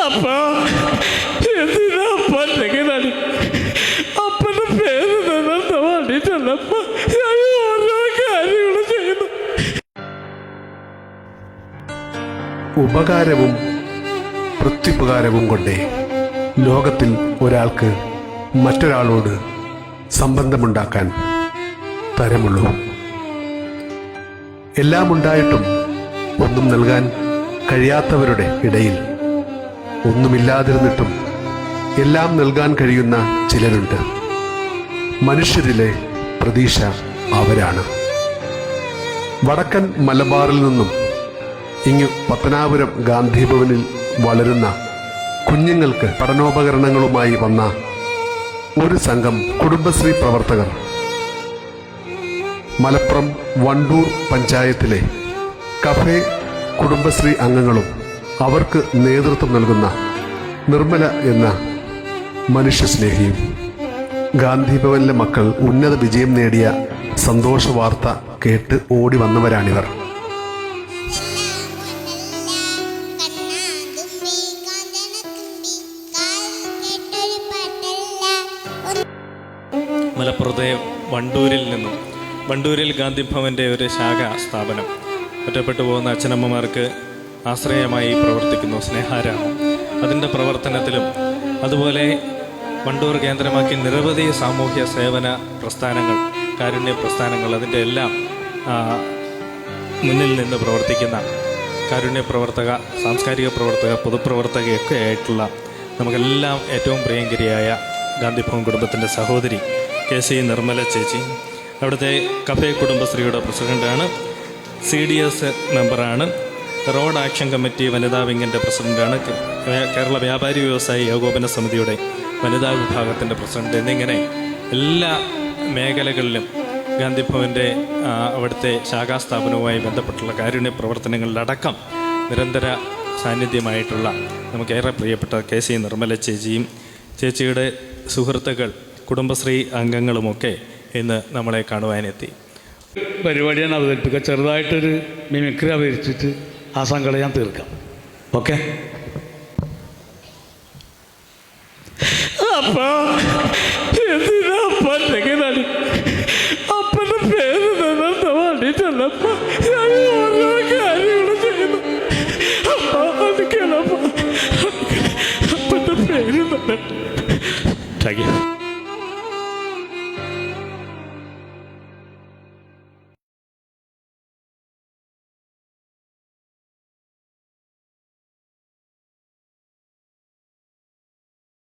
അപ്പൊ എന്തിനാ പറ്റങ്ങനെ അപ്പന്റെ പേര് നിലനിർത്താൻ വേണ്ടിട്ടല്ലപ്പ ഞാൻ ഓരോ കാര്യങ്ങളും ചെയ്യുന്നു. ഉപകാരവും പ്രത്യുപകാരവും കൊണ്ടേ ലോകത്തിൽ ഒരാൾക്ക് മറ്റൊരാളോട് സംബന്ധമുണ്ടാക്കാൻ തരമുള്ളൂ. എല്ലാം ഉണ്ടായിട്ടും ഒന്നും നൽകാൻ കഴിയാത്തവരുടെ ഇടയിൽ ഒന്നുമില്ലാതിരുന്നിട്ടും എല്ലാം നൽകാൻ കഴിയുന്ന ചിലരുണ്ട്. മനുഷ്യരിലെ പ്രതീക്ഷ അവരാണ്. വടക്കൻ മലബാറിൽ നിന്നും ഇങ്ങു പത്തനാപുരം ഗാന്ധിഭവനിൽ വളരുന്ന കുഞ്ഞുങ്ങൾക്ക് പഠനോപകരണങ്ങളുമായി വന്ന ഒരു സംഘം കുടുംബശ്രീ പ്രവർത്തകർ മലപ്പുറം വണ്ടൂർ പഞ്ചായത്തിലെ കഫേ കുടുംബശ്രീ അംഗങ്ങളും അവർക്ക് നേതൃത്വം നൽകുന്ന നിർമ്മല എന്ന മനുഷ്യസ്നേഹിയും ഗാന്ധിഭവനിലെ മക്കൾ ഉന്നത വിജയം നേടിയ സന്തോഷ വാർത്ത കേട്ട് ഓടി വന്നവരാണിവർ. മലപ്പുറത്തെ വണ്ടൂരിൽ ഗാന്ധിഭവൻ്റെ ഒരു ശാഖ സ്ഥാപനം ഒറ്റപ്പെട്ടു പോകുന്ന അച്ഛനമ്മമാർക്ക് ആശ്രയമായി പ്രവർത്തിക്കുന്നു സ്നേഹാരാമം. അതിൻ്റെ പ്രവർത്തനത്തിലും അതുപോലെ വണ്ടൂർ കേന്ദ്രമാക്കി നിരവധി സാമൂഹ്യ സേവന പ്രസ്ഥാനങ്ങൾ, കാരുണ്യ പ്രസ്ഥാനങ്ങൾ, അതിൻ്റെ എല്ലാം മുന്നിൽ നിന്ന് പ്രവർത്തിക്കുന്ന കാരുണ്യ പ്രവർത്തക, സാംസ്കാരിക പ്രവർത്തക, പൊതുപ്രവർത്തകയൊക്കെ ആയിട്ടുള്ള നമുക്കെല്ലാം ഏറ്റവും പ്രിയങ്കരിയായ ഗാന്ധിഭവൻ കുടുംബത്തിൻ്റെ സഹോദരി KC നിർമ്മല ചേച്ചി അവിടുത്തെ കഫേ കുടുംബശ്രീയുടെ പ്രസിഡൻ്റാണ്, CDS മെമ്പറാണ്, റോഡ് ആക്ഷൻ കമ്മിറ്റി വനിതാ വിങ്ങിൻ്റെ പ്രസിഡൻ്റാണ്, കേരള വ്യാപാരി വ്യവസായി ഏകോപന സമിതിയുടെ വനിതാ വിഭാഗത്തിൻ്റെ പ്രസിഡന്റ് എന്നിങ്ങനെ എല്ലാ മേഖലകളിലും ഗാന്ധിഭവൻ്റെ അവിടുത്തെ ശാഖാസ്ഥാപനവുമായി ബന്ധപ്പെട്ടുള്ള കാരുണ്യ പ്രവർത്തനങ്ങളിലടക്കം നിരന്തര സാന്നിധ്യമായിട്ടുള്ള നമുക്കേറെ പ്രിയപ്പെട്ട KC നിർമ്മല ചേച്ചിയും ചേച്ചിയുടെ സുഹൃത്തുക്കൾ കുടുംബശ്രീ അംഗങ്ങളുമൊക്കെ ഇന്ന് നമ്മളെ കാണുവാനെത്തി. പരിപാടിയാണ് അവതരിപ്പിക്കുക. ചെറുതായിട്ടൊരു മിമിക്രി അവതരിച്ചിട്ട് ആ സങ്കടം ഞാൻ തീർക്കാം. ഓക്കെ. അപ്പൊ എന്തിനാ പറ്റങ്ങനെ അപ്പന്റെ പേര് നിലനിർത്താൻ വേണ്ടിട്ടല്ലപ്പ ഞാൻ ഓരോ കാര്യങ്ങളും ചെയ്യുന്നു. അപ്പന്റെ പേര്. Thank you.